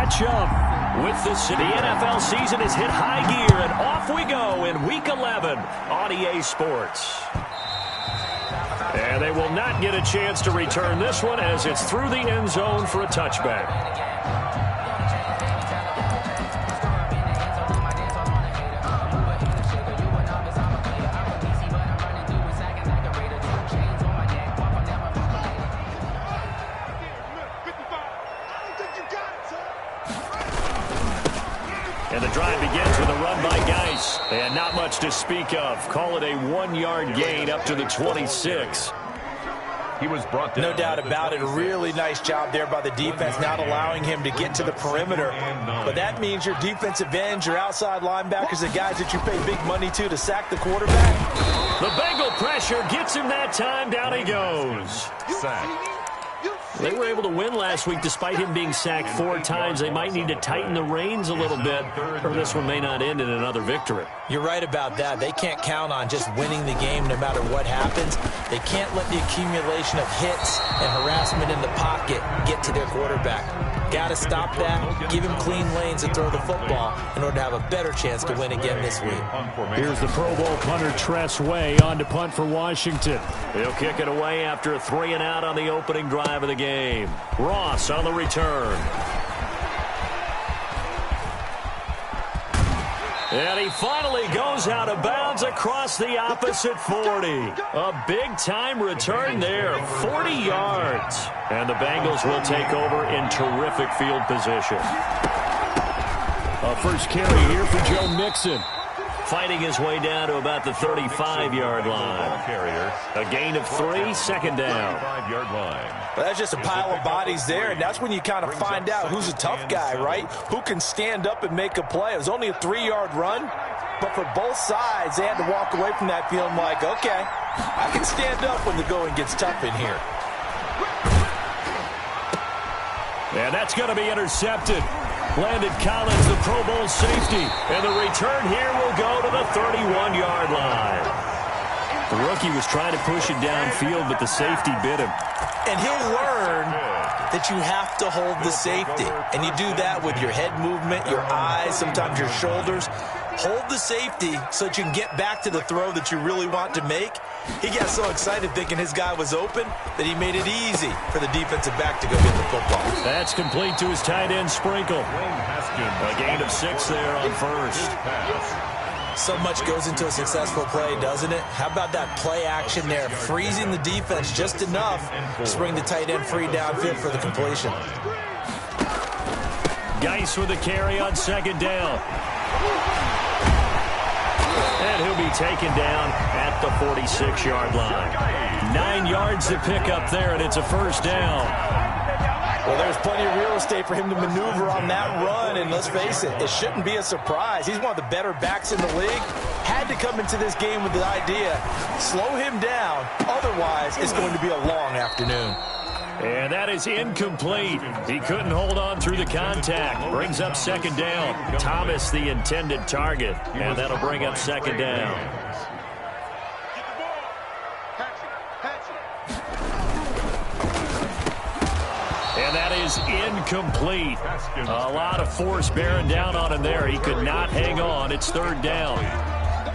matchup. With the NFL season has hit high gear, and off we go in Week 11 on EA Sports. And they will not get a chance to return this one as it's through the end zone for a touchback. And the drive begins with a run by Geis. And not much to speak of. Call it a 1-yard gain up to the 26. He was brought down. No doubt about it. A really nice job there by the defense, not allowing him to get to the perimeter. But that means your defensive ends, your outside linebackers, the guys that you pay big money to sack the quarterback. The Bengal pressure gets him that time. Down he goes. Sack. They were able to win last week despite him being sacked 4 times. They might need to tighten the reins a little bit, or this one may not end in another victory. You're right about that. They can't count on just winning the game no matter what happens. They can't let the accumulation of hits and harassment in the pocket get to their quarterback. Got to stop that, give him clean lanes and throw the football in order to have a better chance to win again this week. Here's the Pro Bowl punter Tress Way on to punt for Washington. He'll kick it away after a 3-and-out on the opening drive of the game. Ross on the return. And he finally goes out of bounds across the opposite 40. A big-time return there, 40 yards. And the Bengals will take over in terrific field position. A first carry here for Joe Mixon. Fighting his way down to about the 35-yard line. A gain of 3, second down. 5-yard line. Well, that's just a pile of bodies there, and that's when you kind of find out who's a tough guy, right? Who can stand up and make a play. It was only a 3-yard run, but for both sides, they had to walk away from that feeling like, okay, I can stand up when the going gets tough in here. And that's going to be intercepted. Landon Collins, the Pro Bowl safety. And the return here will go to the 31-yard line. The rookie was trying to push it downfield, but the safety bit him. And he'll learn that you have to hold the safety. And you do that with your head movement, your eyes, sometimes your shoulders. Hold the safety so that you can get back to the throw that you really want to make. He got so excited thinking his guy was open that he made it easy for the defensive back to go get the football. That's complete to his tight end Sprinkle. A gain of 6 there on first. So much goes into a successful play, doesn't it? How about that play action there? Freezing the defense just enough to bring the tight end free downfield for the completion. Geis with a carry on second down. And he'll be taken down at the 46-yard line. 9 yards to pick up there, and it's a first down. Well, there's plenty of real estate for him to maneuver on that run, and let's face it, it shouldn't be a surprise. He's one of the better backs in the league. Had to come into this game with the idea, slow him down, otherwise it's going to be a long afternoon. And that is incomplete. He couldn't hold on through the contact. Brings up second down. Thomas the intended target, and that'll bring up second down. And that is incomplete. A lot of force bearing down on him there. He could not hang on. It's third down.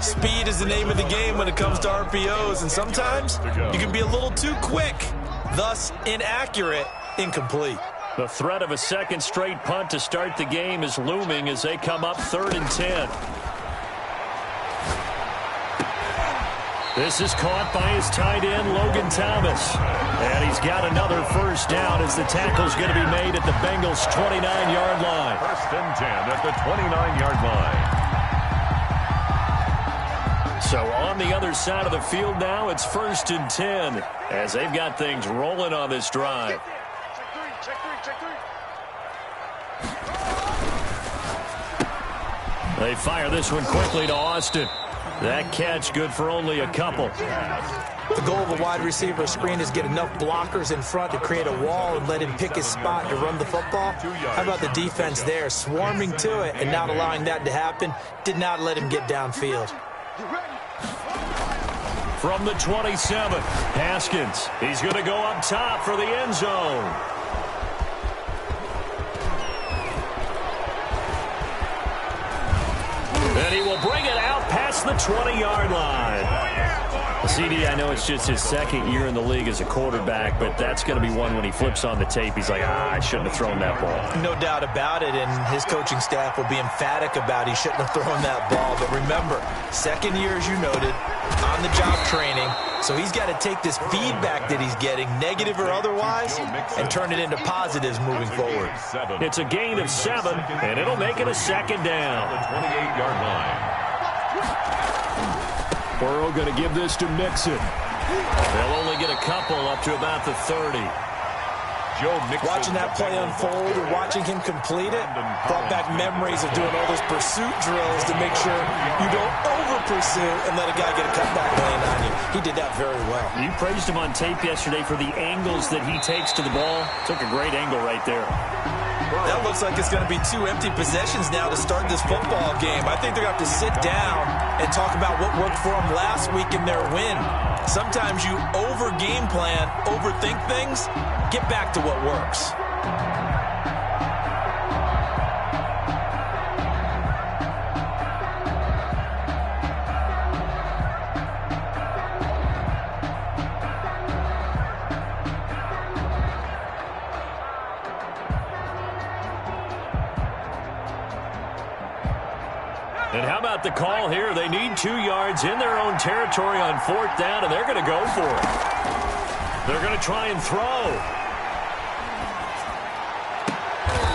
Speed is the name of the game when it comes to RPOs, and sometimes you can be a little too quick. Thus, inaccurate, incomplete. The threat of a second straight punt to start the game is looming as they come up 3rd and 10. This is caught by his tight end, Logan Thomas. And he's got another first down as the tackle's going to be made at the Bengals' 29-yard line. 1st and 10 at the 29-yard line. So on the other side of the field now, it's 1st and 10 as they've got things rolling on this drive. They fire this one quickly to Austin. That catch good for only a couple. The goal of a wide receiver screen is get enough blockers in front to create a wall and let him pick his spot to run the football. How about the defense there, swarming to it and not allowing that to happen? Did not let him get downfield. From the 27, Haskins. He's going to go up top for the end zone. the 20-yard line. CD, I know it's just his second year in the league as a quarterback, but that's going to be one when he flips on the tape. He's like, I shouldn't have thrown that ball. No doubt about it, and his coaching staff will be emphatic about he shouldn't have thrown that ball. But remember, second year, as you noted, on-the-job training, so he's got to take this feedback that he's getting, negative or otherwise, and turn it into positives moving forward. It's a gain of 7, and it'll make it a second down. The 28-yard line. Burrow going to give this to Mixon. They'll only get a couple up to about the 30. Joe Mixon. Watching that play unfold and watching him complete it brought back memories of doing all those pursuit drills to make sure you don't over-pursue and let a guy get a cutback lane on you. He did that very well. You praised him on tape yesterday for the angles that he takes to the ball. Took a great angle right there. That looks like it's going to be 2 empty possessions now to start this football game. I think they're going to have to sit down and talk about what worked for them last week in their win. Sometimes you over-game plan, overthink things. Get back to what works. And how about the call here? They need 2 yards in their own territory on 4th down, and they're going to go for it. They're going to try and throw.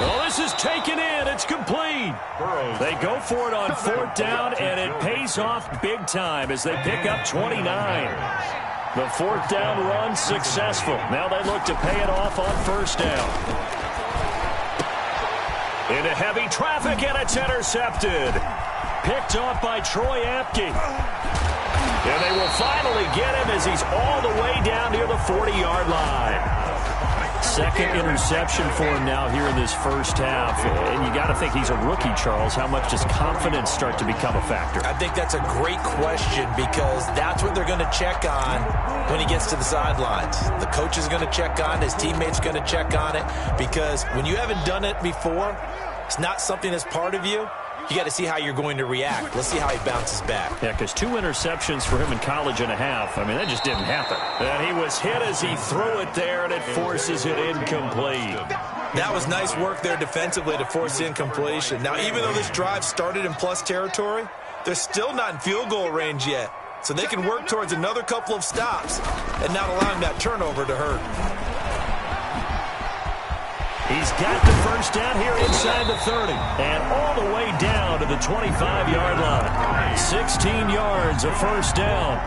Oh, this is taken in. It's complete. They go for it on 4th down, and it pays off big time as they pick up 29. The 4th down run successful. Now they look to pay it off on 1st down. Into heavy traffic, and it's intercepted. Picked off by Troy Apke. And they will finally get him as he's all the way down near the 40-yard line. Second interception for him now here in this first half. And you got to think he's a rookie, Charles. How much does confidence start to become a factor? I think that's a great question because that's what they're going to check on when he gets to the sidelines. The coach is going to check on it. His teammates going to check on it because when you haven't done it before, it's not something that's part of you. You got to see how you're going to react. Let's see how he bounces back. Yeah, because 2 interceptions for him in college and a half. I mean, that just didn't happen. And he was hit as he threw it there, and it forces it incomplete. That was nice work there defensively to force incompletion. Now, even though this drive started in plus territory, they're still not in field goal range yet. So they can work towards another couple of stops and not allowing that turnover to hurt. He's got the first down here inside the 30 and all the way down to the 25-yard line. 16 yards, a first down.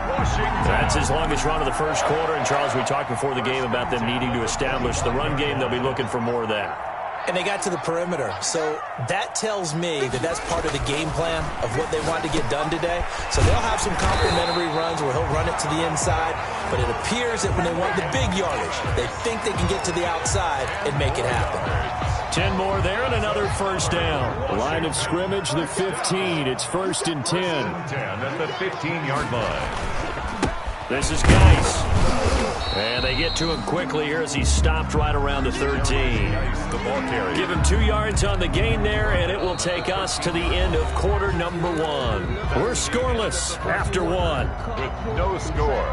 That's his longest run of the first quarter. And, Charles, we talked before the game about them needing to establish the run game. They'll be looking for more of that. And they got to the perimeter. So that tells me that that's part of the game plan of what they want to get done today. So they'll have some complimentary runs where he'll run it to the inside. But it appears that when they want the big yardage, they think they can get to the outside and make it happen. 10 more there and another first down. Line of scrimmage, the 15. It's 1st and 10. 10 at the 15-yard line. This is Geis. And they get to him quickly here as he's stopped right around the 13. Give him 2 yards on the gain there, and it will take us to the end of quarter number 1. We're scoreless after 1. With no score.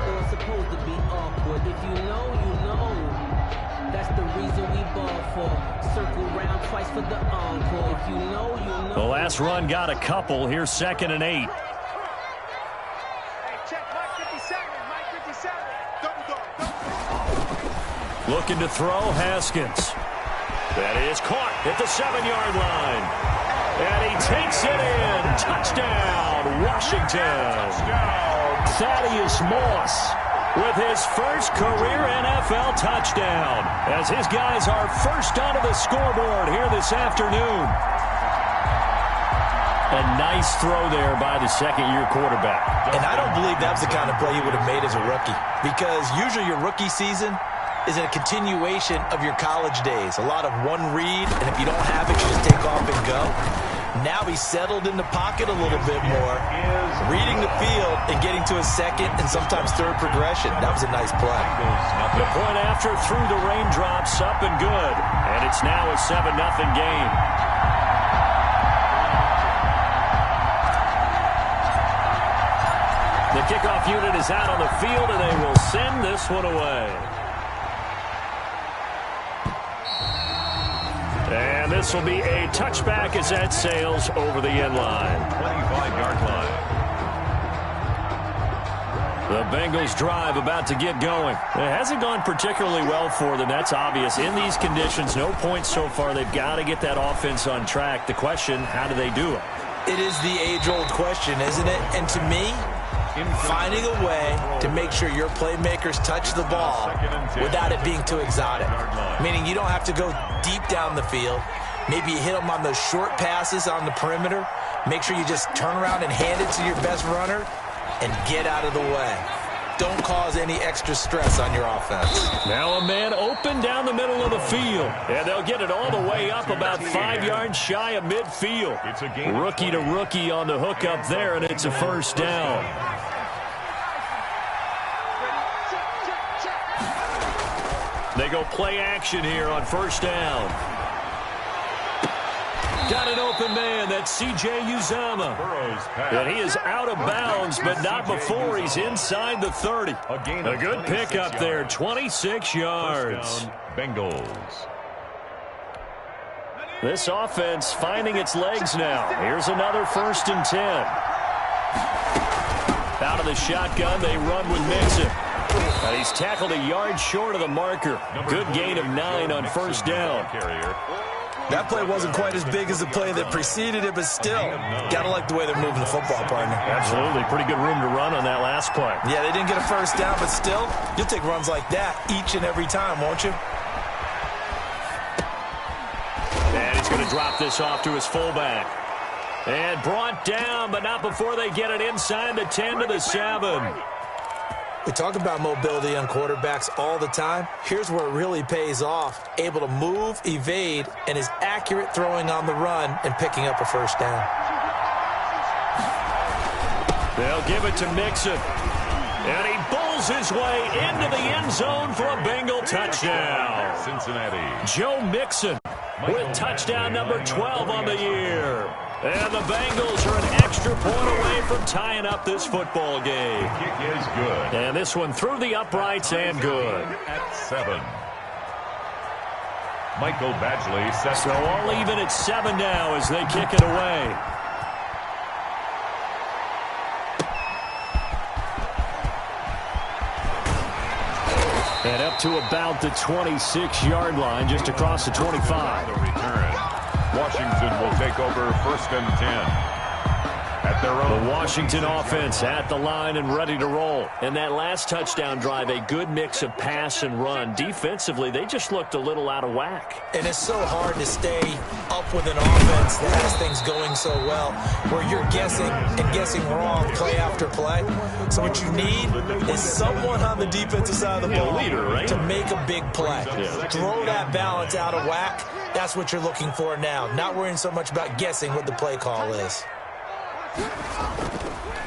The last run got a couple. Here's 2nd and 8. Looking to throw, Haskins. That is caught at the 7-yard line. And he takes it in. Touchdown, Washington. Thaddeus Moss with his first career NFL touchdown as his guys are first onto the scoreboard here this afternoon. A nice throw there by the second-year quarterback. And I don't believe that was the kind of play he would have made as a rookie because usually your rookie season is a continuation of your college days. A lot of one read, and if you don't have it, you just take off and go. Now he's settled in the pocket a little bit more, reading the field and getting to his second and sometimes third progression. That was a nice play. The point after through the raindrops, up and good. And it's now a 7-0 game. kickoff unit is out on the field, and they will send this one away. And this will be a touchback as that sails over the end line. 25-yard line. The Bengals drive about to get going. It hasn't gone particularly well for them. That's obvious. In these conditions, no points so far. They've got to get that offense on track. The question, how do they do it? It is the age-old question, isn't it? And to me, finding a way to make sure your playmakers touch the ball without it being too exotic. Meaning you don't have to go deep down the field. Maybe you hit them on those short passes on the perimeter. Make sure you just turn around and hand it to your best runner and get out of the way. Don't cause any extra stress on your offense. Now a man open down the middle of the field. And they'll get it all the way up about 5 yards shy of midfield. Rookie to rookie on the hook up there, and it's a first down. They go play action here on first down. Got an open man. That's C.J. Uzomah. And he is out of bounds, but not before he's inside the 30. A good pickup there, 26 yards. Bengals. This offense finding its legs now. Here's another 1st and 10. Out of the shotgun, they run with Mixon. And he's tackled a yard short of the marker. Good gain of 9 on first down. That play wasn't quite as big as the play that preceded it, but still, got to like the way they're moving the football, partner. Absolutely. Pretty good room to run on that last play. Yeah, they didn't get a first down, but still, you'll take runs like that each and every time, won't you? And he's going to drop this off to his fullback. And brought down, but not before they get it inside the 10 to the 7. We talk about mobility on quarterbacks all the time. Here's where it really pays off. Able to move, evade, and is accurate throwing on the run and picking up a first down. They'll give it to Mixon. And he bowls his way into the end zone for a Bengal touchdown. Cincinnati. Joe Mixon with touchdown number 12 on the year. And the Bengals are an extra point away from tying up this football game. The kick is good. And this one through the uprights and good. At 7. Michael Badgley sets. So all even at 7 now as they kick it away. And up to about the 26-yard line, just across the 25. The return. Washington will take over 1st and 10. At their own. The Washington offense at the line and ready to roll. And that last touchdown drive, a good mix of pass and run. Defensively, they just looked a little out of whack. And it's so hard to stay up with an offense that has things going so well, where you're guessing and guessing wrong play after play. So what you need is someone on the defensive side of the ball to make a big play. Throw that balance out of whack. That's what you're looking for now. Not worrying so much about guessing what the play call is.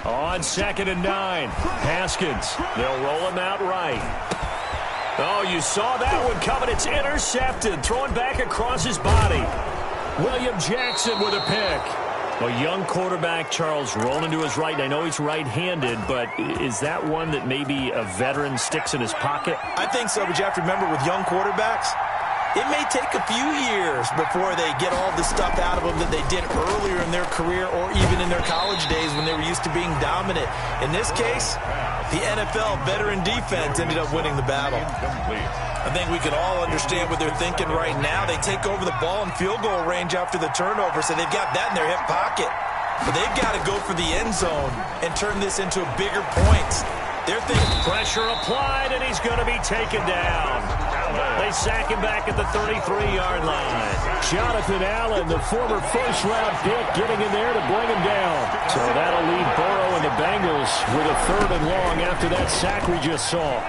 On 2nd and 9, Haskins. They'll roll him out right. Oh, you saw that one coming. It's intercepted. Throwing back across his body. William Jackson with a pick. A young quarterback, Charles, rolling to his right. I know he's right-handed, but is that one that maybe a veteran sticks in his pocket? I think so, but you have to remember with young quarterbacks, it may take a few years before they get all the stuff out of them that they did earlier in their career or even in their college days when they were used to being dominant. In this case, the NFL veteran defense ended up winning the battle. I think we can all understand what they're thinking right now. They take over the ball in field goal range after the turnover, so they've got that in their hip pocket. But they've got to go for the end zone and turn this into bigger points. They're thinking pressure applied, and he's going to be taken down. They sack him back at the 33-yard line. Jonathan Allen, the former first-round pick, getting in there to bring him down. So that'll leave Burrow and the Bengals with a 3rd and long after that sack we just saw.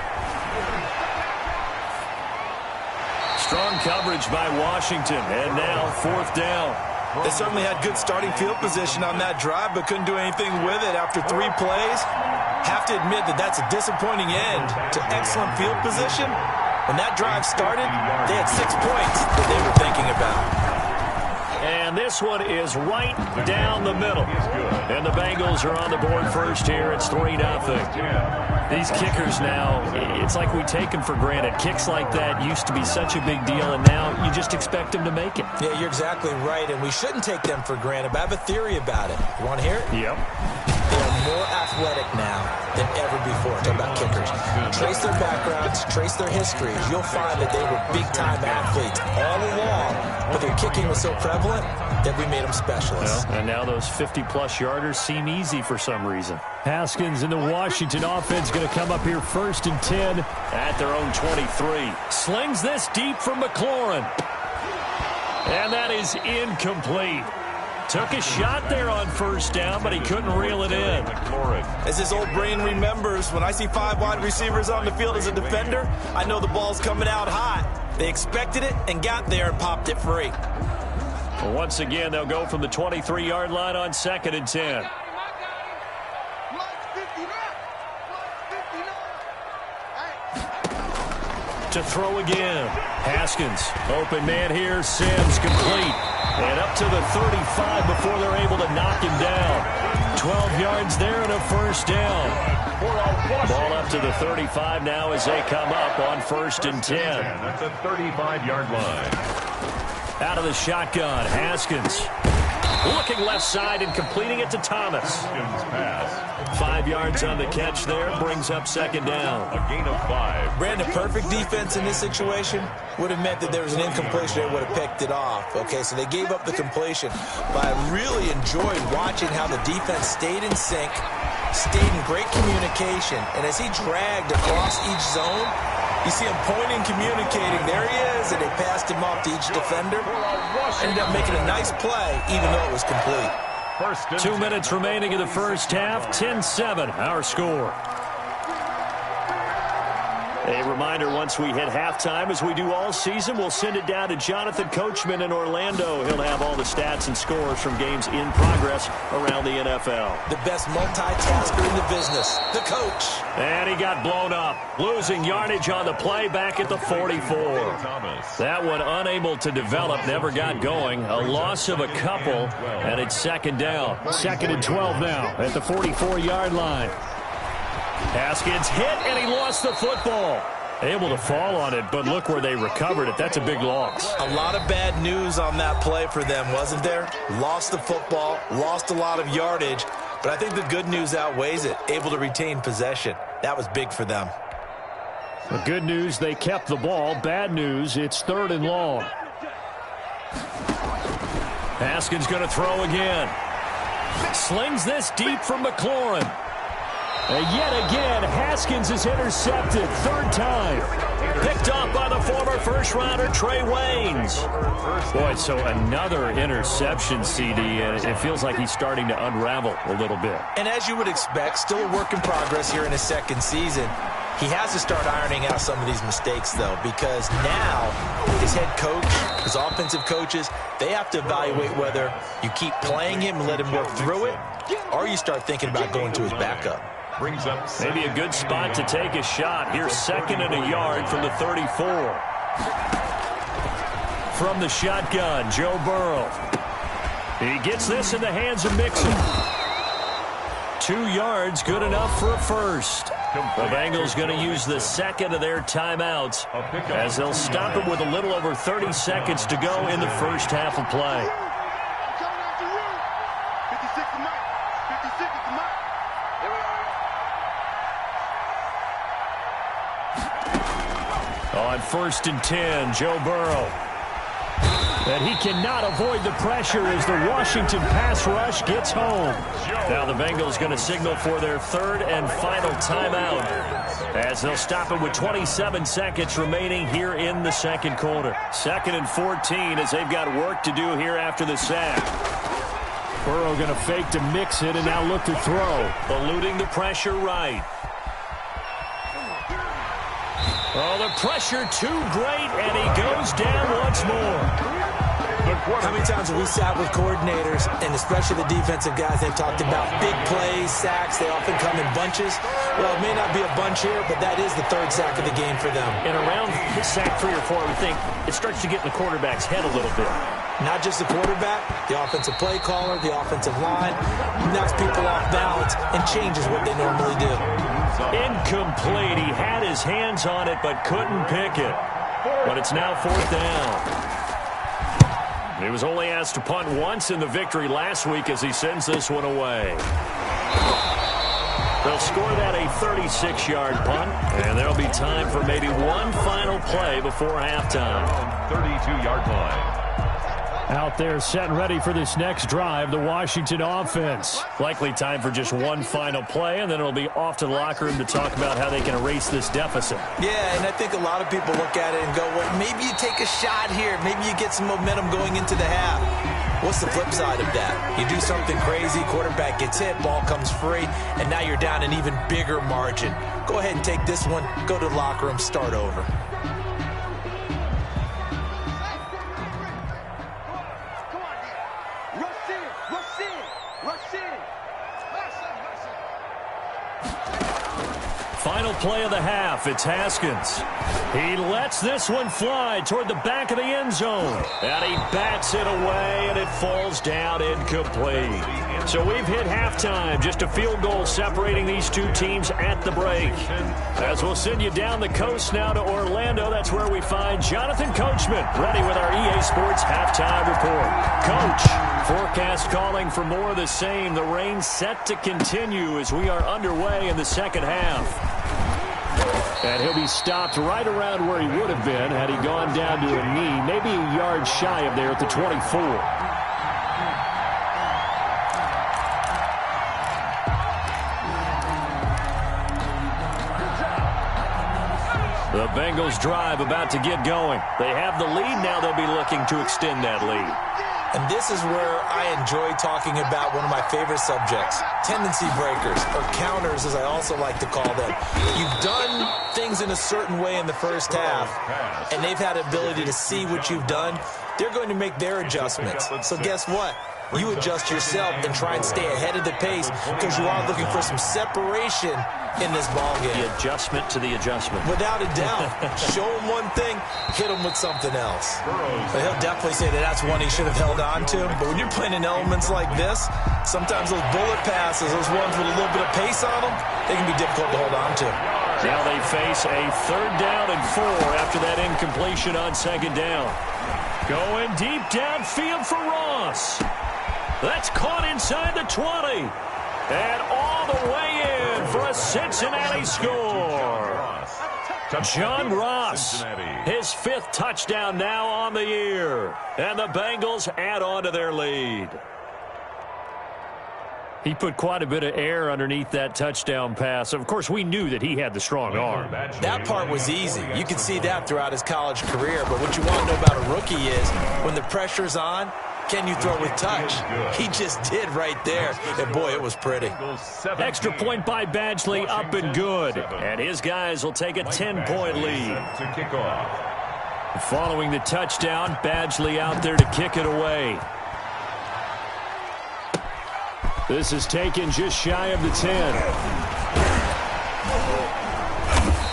Strong coverage by Washington, and now 4th down. They certainly had good starting field position on that drive, but couldn't do anything with it after 3 plays. Have to admit that that's a disappointing end to excellent field position. When that drive started, they had 6 points that they were thinking about. And this one is right down the middle. And the Bengals are on the board first here. It's 3-0. These kickers now, it's like we take them for granted. Kicks like that used to be such a big deal, and now you just expect them to make it. Yeah, you're exactly right, and we shouldn't take them for granted. But I have a theory about it. You want to hear it? Yep. They are more athletic now than ever before. Talk about kickers. Trace their backgrounds, trace their histories. You'll find that they were big-time athletes all along, but their kicking was so prevalent that we made them specialists. Well, and now those 50-plus yarders seem easy for some reason. Haskins in the Washington offense going to come up here 1st and 10 at their own 23. Slings this deep for McLaurin. And that is incomplete. Took a shot there on 1st down, but he couldn't reel it in. As his old brain remembers, when I see 5 wide receivers on the field as a defender, I know the ball's coming out hot. They expected it and got there and popped it free. Well, once again, they'll go from the 23-yard line on 2nd and 10. To throw again. Haskins, open man here. Sims complete. And up to the 35 before they're able to knock him down. 12 yards there and a 1st down. Ball up to the 35 now as they come up on 1st and 10. That's a 35-yard line. Out of the shotgun, Haskins. Looking left side and completing it to Thomas. 5 yards on the catch there, brings up 2nd down. A gain of 5. Brandon, perfect defense in this situation would have meant that there was an incompletion. They would have picked it off. Okay, so they gave up the completion. But I really enjoyed watching how the defense stayed in sync, stayed in great communication. And as he dragged across each zone, you see him pointing, communicating. There he is, and they passed him off to each defender. Ended up making a nice play, even though it was complete. 2 minutes remaining in the 1st half. 10-7, our score. A reminder, once we hit halftime, as we do all season, we'll send it down to Jonathan Coachman in Orlando. He'll have all the stats and scores from games in progress around the NFL. The best multitasker in the business, the coach. And he got blown up, losing yardage on the play back at the 44. That one unable to develop, never got going. A loss of a couple, and it's 2nd down. 2nd and 12 now at the 44-yard line. Haskins hit, and he lost the football. Able to fall on it, but look where they recovered it. That's a big loss. A lot of bad news on that play for them, wasn't there? Lost the football, lost a lot of yardage, but I think the good news outweighs it. Able to retain possession. That was big for them. The good news, they kept the ball. Bad news, it's 3rd and long. Haskins going to throw again. Slings this deep for McLaurin. And yet again, Haskins is intercepted. 3rd time. Picked off by the former first-rounder Trey Waynes. Boy, so another interception, CD, and it feels like he's starting to unravel a little bit. And as you would expect, still a work in progress here in his 2nd season. He has to start ironing out some of these mistakes, though, because now his head coach, his offensive coaches, they have to evaluate whether you keep playing him and let him work through it, or you start thinking about going to his backup. Brings up maybe a good spot to take a shot. Here's 2nd and a yard from the 34. From the shotgun, Joe Burrow. He gets this in the hands of Mixon. 2 yards, good enough for a 1st. The Bengals going to use the 2nd of their timeouts as they'll stop it with a little over 30 seconds to go in the 1st half of play. On 1st and 10, Joe Burrow. And he cannot avoid the pressure as the Washington pass rush gets home. Now the Bengals going to signal for their 3rd and final timeout as they'll stop it with 27 seconds remaining here in the 2nd quarter. 2nd and 14 as they've got work to do here after the sack. Burrow going to fake to mix it and now look to throw. Eluding the pressure right. Oh, the pressure too great, and he goes down once more. How many times have we sat with coordinators, and especially the defensive guys, they've talked about big plays, sacks. They often come in bunches. Well, it may not be a bunch here, but that is the 3rd sack of the game for them. And around sack 3 or 4, I would think it starts to get in the quarterback's head a little bit. Not just the quarterback, the offensive play caller, the offensive line, knocks people off balance and changes what they normally do. Incomplete. He had his hands on it but couldn't pick it. But it's now 4th down. He was only asked to punt once in the victory last week as he sends this one away. They'll score that a 36-yard punt, and there'll be time for maybe one final play before halftime. 32-yard line. Out there set and ready for this next drive, the Washington offense. Likely time for just one final play, and then it'll be off to the locker room to talk about how they can erase this deficit. Yeah, and I think a lot of people look at it and go, well, maybe you take a shot here. Maybe you get some momentum going into the half. What's the flip side of that? You do something crazy, quarterback gets hit, ball comes free, and now you're down an even bigger margin. Go ahead and take this one, go to the locker room, start over. Final play of the half, it's Haskins. He lets this one fly toward the back of the end zone. And he bats it away, and it falls down incomplete. So we've hit halftime, just a field goal separating these two teams at the break. As we'll send you down the coast now to Orlando, that's where we find Jonathan Coachman, ready with our EA Sports halftime report. Coach, forecast calling for more of the same. The rain set to continue as we are underway in the second half. And he'll be stopped right around where he would have been had he gone down to a knee, maybe a yard shy of there at the 24. The Bengals drive about to get going. They have the lead now. They'll be looking to extend that lead. And this is where I enjoy talking about one of my favorite subjects, tendency breakers, or counters as I also like to call them. You've done things in a certain way in the first half, and they've had the ability to see what you've done. They're going to make their adjustments. So guess what? You adjust yourself and try and stay ahead of the pace because you are looking for some separation in this ballgame. The adjustment to the adjustment. Without a doubt. Show him one thing, hit him with something else. But he'll definitely say that that's one he should have held on to. But when you're playing in elements like this, sometimes those bullet passes, those ones with a little bit of pace on them, they can be difficult to hold on to. Now they face a 3rd down and 4 after that incompletion on 2nd down. Going deep downfield for Ross. That's caught inside the 20. And all the way in for a Cincinnati score. John Ross, his 5th touchdown now on the year. And the Bengals add on to their lead. He put quite a bit of air underneath that touchdown pass. Of course, we knew that he had the strong arm. That part was easy. You can see that throughout his college career. But what you want to know about a rookie is when the pressure's on, can you throw with touch? He just did right there. And, boy, it was pretty. Extra point by Badgley, up and good. And his guys will take a 10-point lead. Following the touchdown, Badgley out there to kick it away. This is taken just shy of the 10.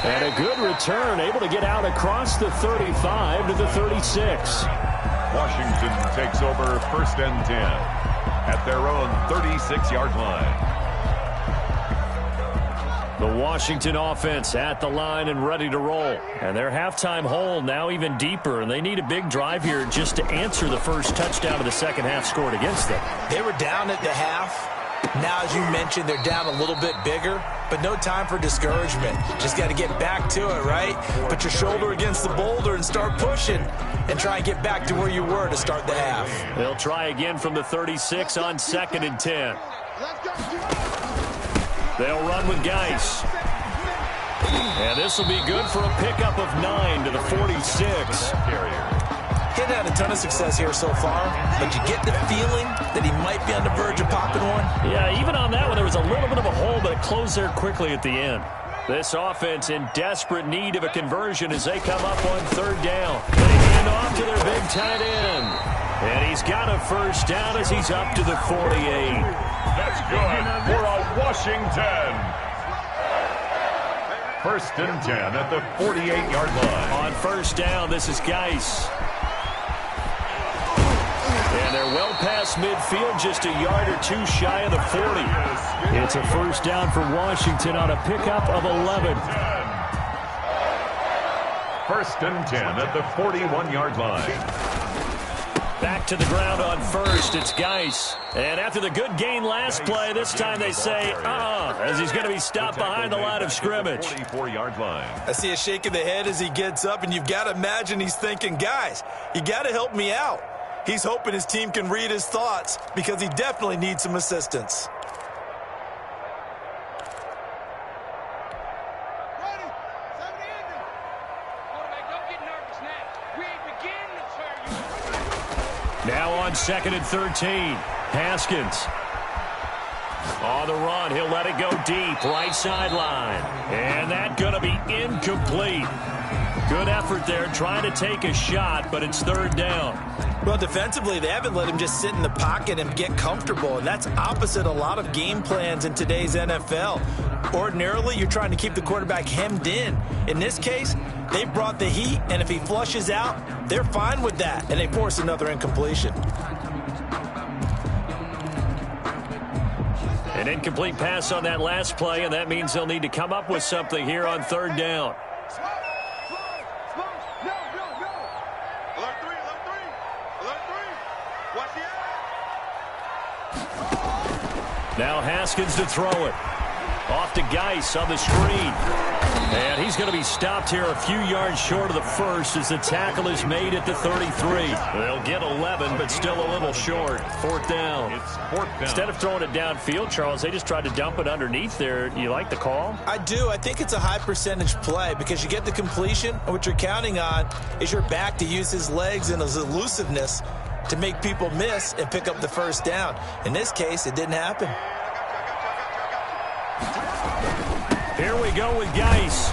And a good return, able to get out across the 35 to the 36. Washington takes over 1st and 10 at their own 36-yard line. The Washington offense at the line and ready to roll. And their halftime hole now even deeper, and they need a big drive here just to answer the first touchdown of the second half scored against them. They were down at the half. Now, as you mentioned, they're down a little bit bigger, but no time for discouragement. Just got to get back to it, right? Put your shoulder against the boulder and start pushing and try and get back to where you were to start the half. They'll try again from the 36 on 2nd and 10. They'll run with Geis. And this will be good for a pickup of 9 to the 46. He's had a ton of success here so far, but you get the feeling that he might be on the verge of popping one. Yeah, even on that one, there was a little bit of a hole, but it closed there quickly at the end. This offense in desperate need of a conversion as they come up on 3rd down. They hand off to their big tight end. And he's got a first down as he's up to the 48. That's good for a Washington. 1st and 10 at the 48-yard line. On 1st down, this is Geis. And they're well past midfield, just a yard or two shy of the 40. It's a first down for Washington on a pickup of 11. First and 10 at the 41-yard line. Back to the ground on first. It's Geis. And after the good gain last play, this time they say, as he's going to be stopped behind the line of scrimmage. 44-yard line. I see a shake of the head as he gets up, and you've got to imagine he's thinking, guys, you got to help me out. He's hoping his team can read his thoughts because he definitely needs some assistance. Now on 2nd and 13. Haskins. On the run, he'll let it go deep, right sideline. And that's going to be incomplete. Good effort there, trying to take a shot, but it's third down. Well, defensively, they haven't let him just sit in the pocket and get comfortable, and that's opposite a lot of game plans in today's NFL. Ordinarily, you're trying to keep the quarterback hemmed in. In this case, they brought the heat, and if he flushes out, they're fine with that, and they force another incompletion. An incomplete pass on that last play, and that means they'll need to come up with something here on third down. Now Haskins to throw it. Off to Geis on the screen. And he's going to be stopped here a few yards short of the first as the tackle is made at the 33. They'll get 11, but still a little short. Fourth down. It's fourth down. Instead of throwing it downfield, Charles, they just tried to dump it underneath there. Do you like the call? I do. I think it's a high percentage play because you get the completion, and what you're counting on is your back to use his legs and his elusiveness to make people miss and pick up the first down. In this case, it didn't happen. Here we go with Geis.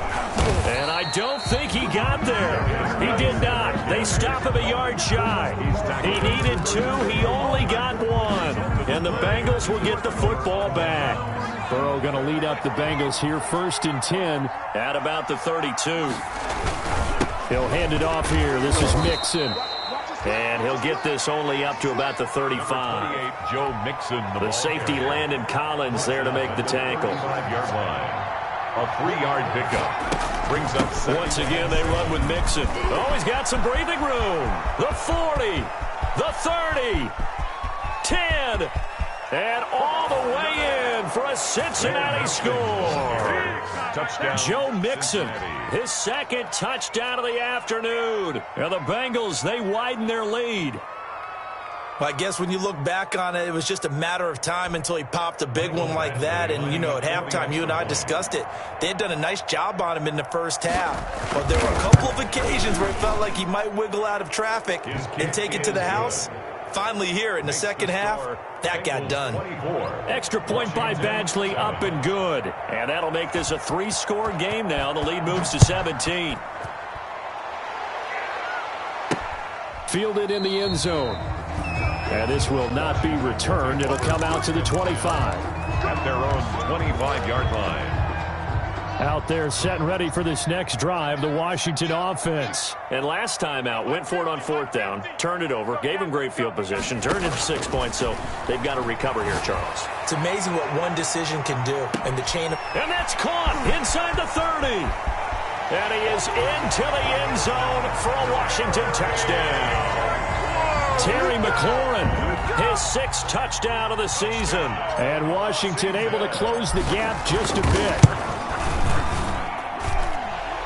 And I don't think he got there. He did not. They stop him a yard shy. He needed two. He only got one. And the Bengals will get the football back. Burrow going to lead up the Bengals here, 1st and 10 at about the 32. He'll hand it off here. This is Mixon. And he'll get this only up to about the 35. Joe Mixon. The safety Landon Collins there to make the tackle. 5-yard line. A 3-yard pickup. Brings up 7. Once again, they run with Mixon. Oh, he's got some breathing room. The 40. The 30. 10. And all the way in for a Cincinnati score. Touchdown. Joe Mixon, his second touchdown of the afternoon. And the Bengals, they widen their lead. Well, I guess when you look back on it, it was just a matter of time until he popped a big one like that. And, you know, at halftime, you and I discussed it. They had done a nice job on him in the first half. But there were a couple of occasions where it felt like he might wiggle out of traffic and take it to the house. Finally here in the second half, that got done. Extra point by Badgley, up and good. And that'll make this a 3-score game now. The lead moves to 17. Fielded in the end zone. And this will not be returned. It'll come out to the 25. At their own 25-yard line. Out there set and ready for this next drive, the Washington offense. And last time out, went for it on 4th down, turned it over, gave him great field position, turned into 6 points, so they've got to recover here, Charles. It's amazing what one decision can do in the chain of... And that's caught inside the 30. And he is into the end zone for a Washington touchdown. Terry McLaurin, his 6th touchdown of the season. And Washington able to close the gap just a bit.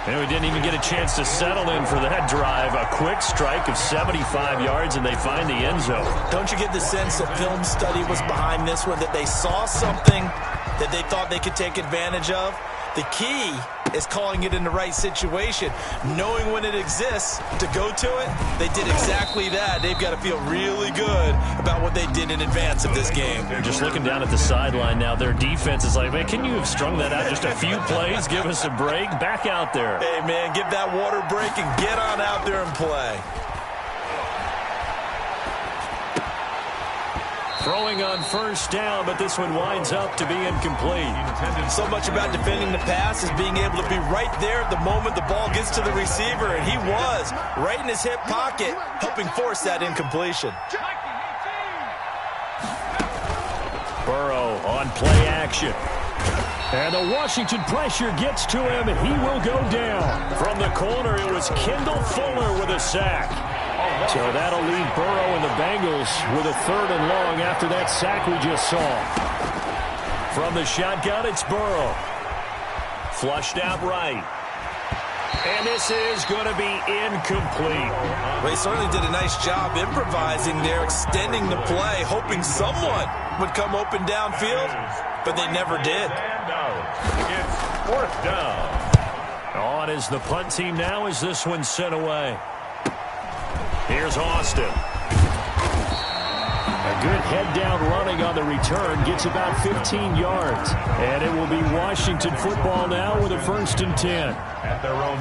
And we didn't even get a chance to settle in for that drive. A quick strike of 75 yards, and they find the end zone. Don't you get the sense that film study was behind this one, that they saw something that they thought they could take advantage of? The key is calling it in the right situation, knowing when it exists to go to it. They did exactly that. They've got to feel really good about what they did in advance of this game. They're just looking down at the sideline now. Their defense is like, man, can you have strung that out just a few plays? Give us a break. Back out there. Hey, man, give that water break and get on out there and play. Throwing on 1st down, but this one winds up to be incomplete. So much about defending the pass is being able to be right there at the moment the ball gets to the receiver, and he was right in his hip pocket, helping force that incompletion. Burrow on play action. And the Washington pressure gets to him, and he will go down. From the corner, it was Kendall Fuller with a sack. So that'll leave Burrow and the Bengals with a 3rd and long after that sack we just saw. From the shotgun, it's Burrow. Flushed out right. And this is going to be incomplete. Well, he certainly did a nice job improvising there, extending the play, hoping someone would come open downfield, but they never did. It's 4th down. On is the punt team now as this one's sent away. Here's Austin. A good head-down running on the return gets about 15 yards. And it will be Washington football now with a 1st and 10.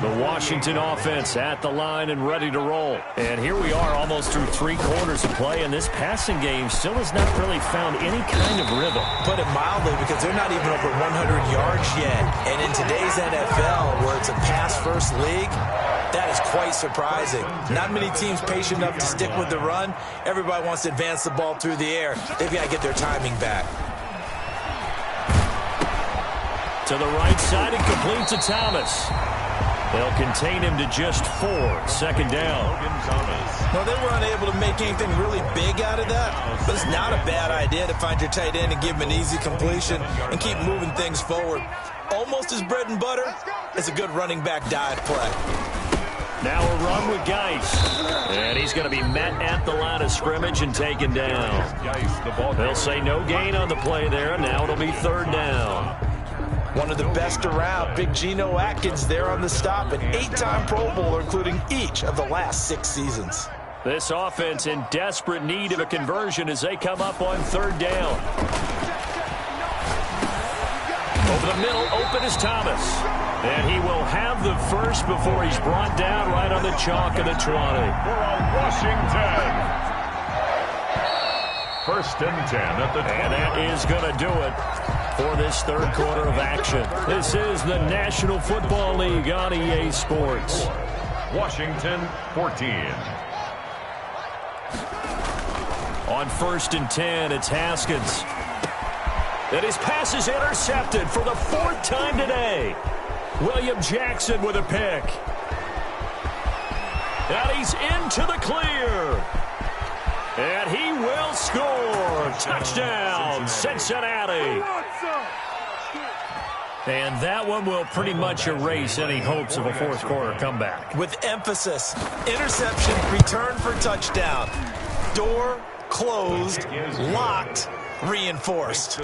The Washington offense at the line and ready to roll. And here we are almost through 3 quarters of play, and this passing game still has not really found any kind of rhythm. Put it mildly, because they're not even over 100 yards yet. And in today's NFL, where it's a pass-first league, that is quite surprising. Not many teams patient enough to stick with the run. Everybody wants to advance the ball through the air. They've got to get their timing back. To the right side, and complete to Thomas. They'll contain him to just 4. 2nd down. No, they were unable to make anything really big out of that. But it's not a bad idea to find your tight end and give him an easy completion and keep moving things forward. Almost as bread and butter as a good running back dive play. Now a run with Geis. And he's going to be met at the line of scrimmage and taken down. They'll say no gain on the play there. Now it'll be 3rd down. One of the best around, Big Geno Atkins there on the stop, an 8-time Pro Bowler, including each of the last 6 seasons. This offense in desperate need of a conversion as they come up on 3rd down. Over the middle, open is Thomas. And he will have the first before he's brought down right on the chalk of the 20. Washington. 1st and 10 at the 20. And that is going to do it for this 3rd quarter of action. This is the National Football League on EA Sports. Washington 14. On 1st and 10, it's Haskins. And his pass is intercepted for the 4th time today. William Jackson with a pick. And he's into the clear. And he will score. Touchdown, Cincinnati. And that one will pretty much erase any hopes of a 4th quarter comeback. With emphasis, interception, return for touchdown. Door closed, locked, reinforced.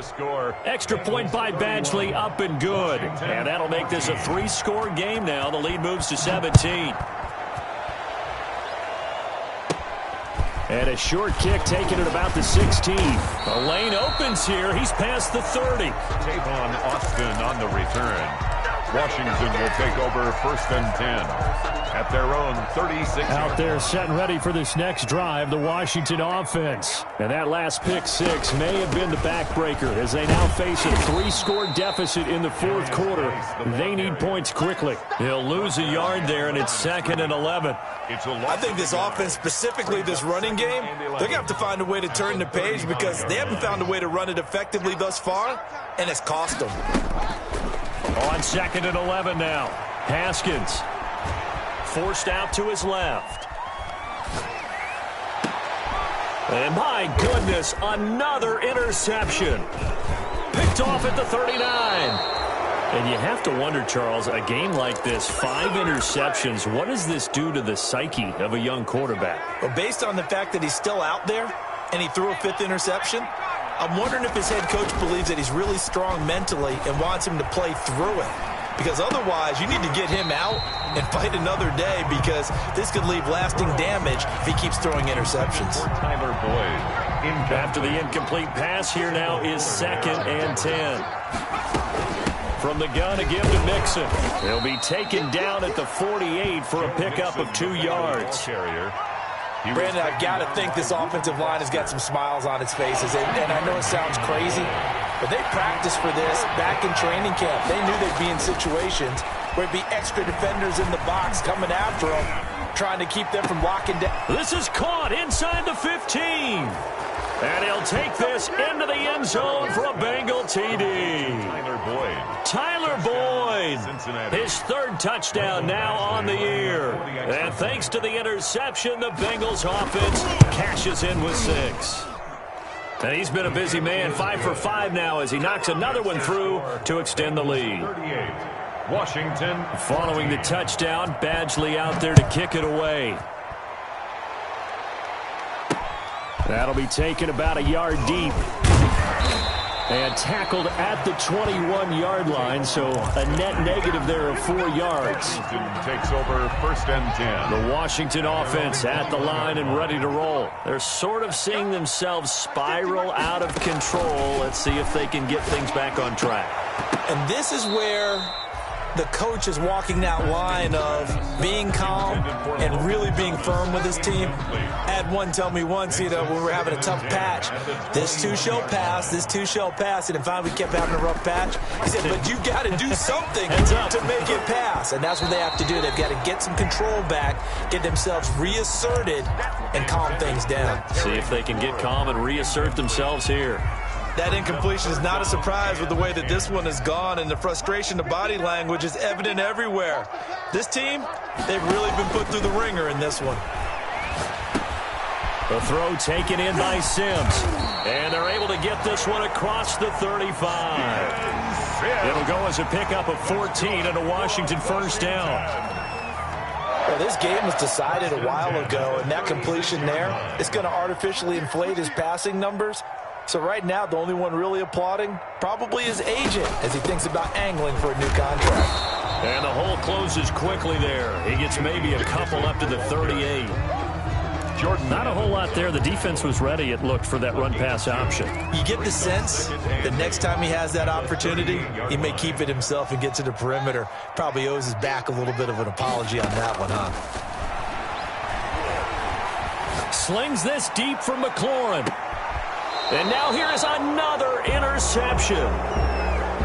Extra point by Badgley, up and good. And that'll make this a 3-score game now. The lead moves to 17. And a short kick taken at about the 16. The lane opens here. He's past the 30. Tavon Austin on the return. Washington will take over 1st and 10 at their own 36. Out there set and ready for this next drive, the Washington offense. And that last pick 6 may have been the backbreaker as they now face a 3-score deficit in the 4th quarter. They need points quickly. He'll lose a yard there, and it's 2nd and 11. I think this offense, specifically this running game, they're going to have to find a way to turn the page because they haven't found a way to run it effectively thus far, and it's cost them. On 2nd and 11 now. Haskins forced out to his left. And my goodness, another interception. Picked off at the 39. And you have to wonder, Charles, a game like this, 5 interceptions, what does this do to the psyche of a young quarterback? Well, based on the fact that he's still out there and he threw a 5th interception, I'm wondering if his head coach believes that he's really strong mentally and wants him to play through it. Because otherwise, you need to get him out and fight another day because this could leave lasting damage if he keeps throwing interceptions. Tyler Boyd. After the incomplete pass, here now is 2nd and 10. From the gun, a give to Mixon. He'll be taken down at the 48 for a pickup of 2 yards. Brandon, I've got to think this offensive line has got some smiles on its faces. And I know it sounds crazy, but they practiced for this back in training camp. They knew they'd be in situations where it'd be extra defenders in the box coming after them, trying to keep them from locking down. This is caught inside the 15. And he'll take this into the end zone for a Bengal TD. Tyler Boyd. His third touchdown now on the year. And thanks to the interception, the Bengals offense cashes in with 6. And he's been a busy man, 5 for 5 now as he knocks another one through to extend the lead. Washington. Following the touchdown, Badgley out there to kick it away. That'll be taken about a yard deep. And tackled at the 21-yard line, so a net negative there of 4 yards. Takes over 1st and 10. The Washington offense at the line and ready to roll. They're sort of seeing themselves spiral out of control. Let's see if they can get things back on track. And this is where the coach is walking that line of being calm and really being firm with his team. I had one tell me once, when we're having a tough patch, this too shall pass, this too shall pass. And finally we kept having a rough patch. He said, but you've got to do something to make it pass. And that's what they have to do. They've got to get some control back, get themselves reasserted, and calm things down. See if they can get calm and reassert themselves here. That incompletion is not a surprise with the way that this one has gone, and the frustration, the body language is evident everywhere. This team, they've really been put through the ringer in this one. The throw taken in by Sims. And they're able to get this one across the 35. It'll go as a pickup of 14 and a Washington first down. Well, this game was decided a while ago, and that completion there is going to artificially inflate his passing numbers. So right now, the only one really applauding probably his agent as he thinks about angling for a new contract. And the hole closes quickly there. He gets maybe a couple up to the 38. Jordan, not a whole lot there. The defense was ready, it looked, for that run-pass option. You get the sense that next time he has that opportunity, he may keep it himself and get to the perimeter. Probably owes his back a little bit of an apology on that one, huh? Slings this deep from McLaurin. And now here is another interception.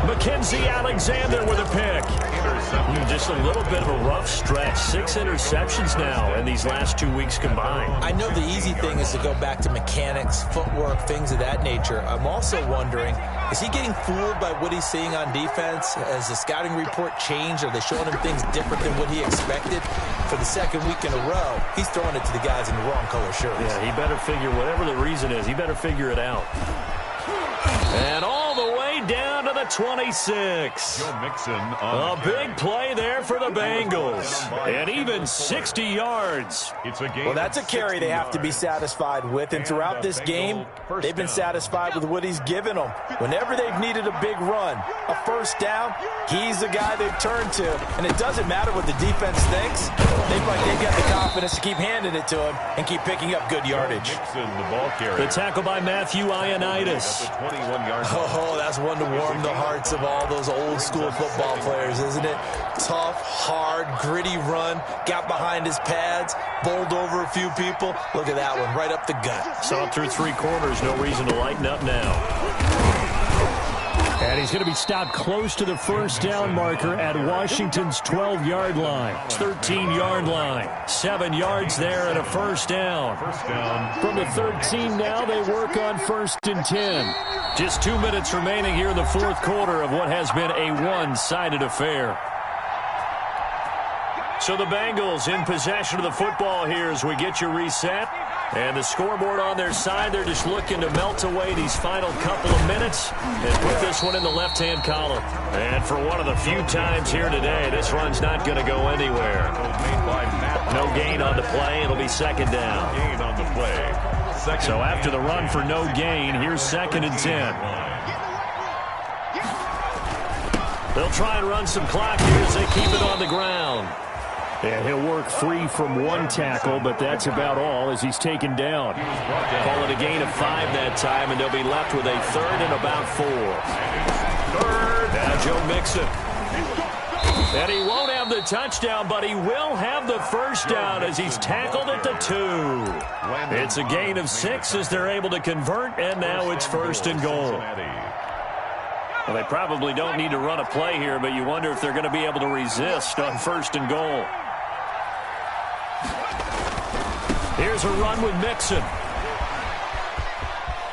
Mackenzie Alexander with a pick. Just a little bit of a rough stretch. 6 interceptions now in these last 2 weeks combined. I know the easy thing is to go back to mechanics, footwork, things of that nature. I'm also wondering, is he getting fooled by what he's seeing on defense? Has the scouting report changed? Are they showing him things different than what he expected? For the second week in a row, he's throwing it to the guys in the wrong color shirts. Yeah, he better figure, whatever the reason is, he better figure it out. And all the way down to the 26. Joe Mixon a big play there for the Bengals. And even 60 yards. Well, that's a carry they have to be satisfied with. And throughout this game, they've been satisfied with what he's given them. Whenever they've needed a big run, a first down, he's the guy they've turned to. And it doesn't matter what the defense thinks. They've got the confidence to keep handing it to him and keep picking up good yardage. The tackle by Matthew Ioannidis. Oh, that's one to warm the hearts of all those old school football players, isn't it? Tough, hard, gritty run, got behind his pads, bowled over a few people. Look at that one, right up the gut. Saw it through 3 quarters, no reason to lighten up now. And he's going to be stopped close to the first down marker at Washington's 12-yard line. 13-yard line. 7 yards there and a first down. From the 13 now, they work on 1st and 10. Just 2 minutes remaining here in the fourth quarter of what has been a one-sided affair. So the Bengals in possession of the football here as we get you reset. And the scoreboard on their side, they're just looking to melt away these final couple of minutes and put this one in the left-hand column. And for one of the few times here today, this run's not going to go anywhere. No gain on the play. It'll be second down. So after the run for no gain, here's 2nd and 10. They'll try and run some clock here as they keep it on the ground. And he'll work free from one tackle, but that's about all as he's taken down. Call it a gain of 5 that time, and they'll be left with a 3rd and about 4. Now Joe Mixon. And he won't have the touchdown, but he will have the first down as he's tackled at the 2. It's a gain of 6 as they're able to convert, and now it's 1st and goal. Well, they probably don't need to run a play here, but you wonder if they're going to be able to resist on 1st and goal. Here's a run with Mixon.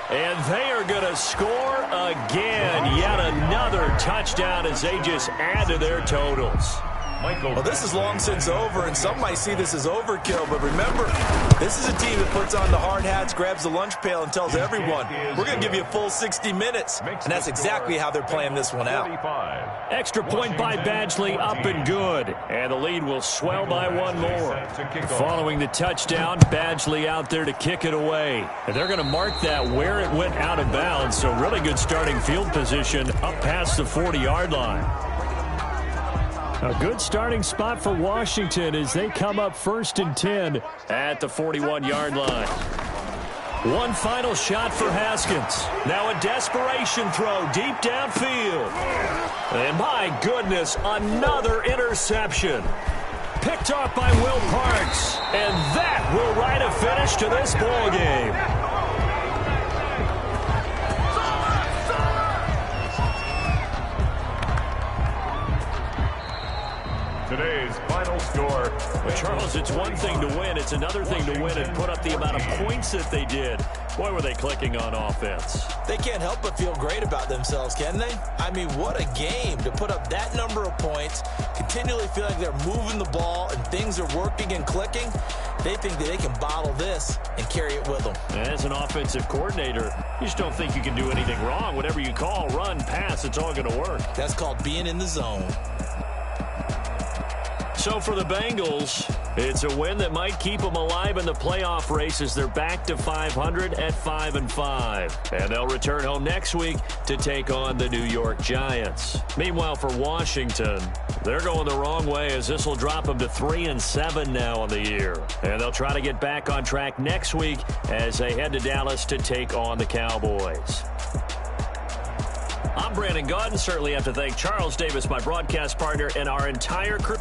And they are going to score again. Yet another touchdown as they just add to their totals. Well, this is long since over, and some might see this as overkill. But remember, this is a team that puts on the hard hats, grabs the lunch pail, and tells everyone, we're going to give you a full 60 minutes. And that's exactly how they're playing this one out. Extra point by Badgley, up and good. And the lead will swell by one more. Following the touchdown, Badgley out there to kick it away. And they're going to mark that where it went out of bounds. So really good starting field position up past the 40-yard line. A good starting spot for Washington as they come up 1st and 10 at the 41-yard line. One final shot for Haskins. Now a desperation throw deep downfield. And my goodness, another interception. Picked off by Will Parks. And that will write a finish to this ball game. Today's final score. Well, Charles, it's one thing to win. It's another thing to win and put up the amount of points that they did. Boy, were they clicking on offense. They can't help but feel great about themselves, can they? I mean, what a game to put up that number of points, continually feel like they're moving the ball and things are working and clicking. They think that they can bottle this and carry it with them. As an offensive coordinator, you just don't think you can do anything wrong. Whatever you call, run, pass, it's all going to work. That's called being in the zone. So for the Bengals, it's a win that might keep them alive in the playoff race as they're back to 500 at 5-5. And they'll return home next week to take on the New York Giants. Meanwhile, for Washington, they're going the wrong way as this will drop them to 3-7 now on the year. And they'll try to get back on track next week as they head to Dallas to take on the Cowboys. I'm Brandon Gaudin. Certainly have to thank Charles Davis, my broadcast partner, and our entire crew.